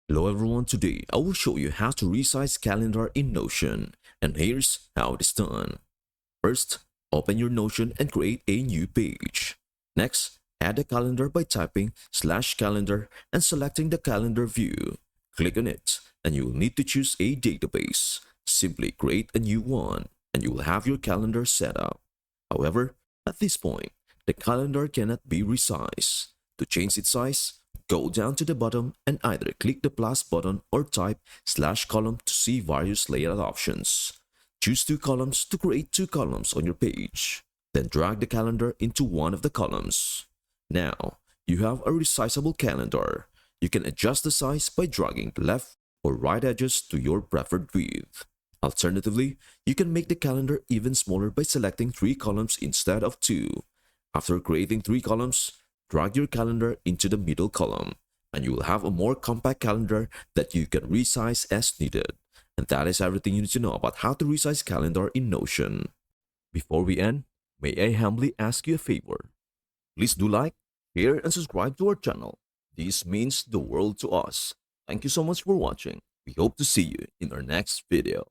Hello everyone, today I will show you how to resize calendar in Notion, and here's how it is done. First, open your Notion and create a new page. Next, add a calendar by typing /calendar and selecting the calendar view. Click on it, and you will need to choose a database. Simply create a new one, and you will have your calendar set up. However, at this point, the calendar cannot be resized. To change its size, go down to the bottom and either click the plus button or type /column to see various layout options. Choose two columns to create two columns on your page. Then drag the calendar into one of the columns. Now, you have a resizable calendar. You can adjust the size by dragging the left or right edges to your preferred width. Alternatively, you can make the calendar even smaller by selecting 3 columns instead of 2. After creating 3 columns, drag your calendar into the middle column, and you will have a more compact calendar that you can resize as needed. And that is everything you need to know about how to resize calendar in Notion. Before we end, may I humbly ask you a favor? Please do like, share, and subscribe to our channel. This means the world to us. Thank you so much for watching. We hope to see you in our next video.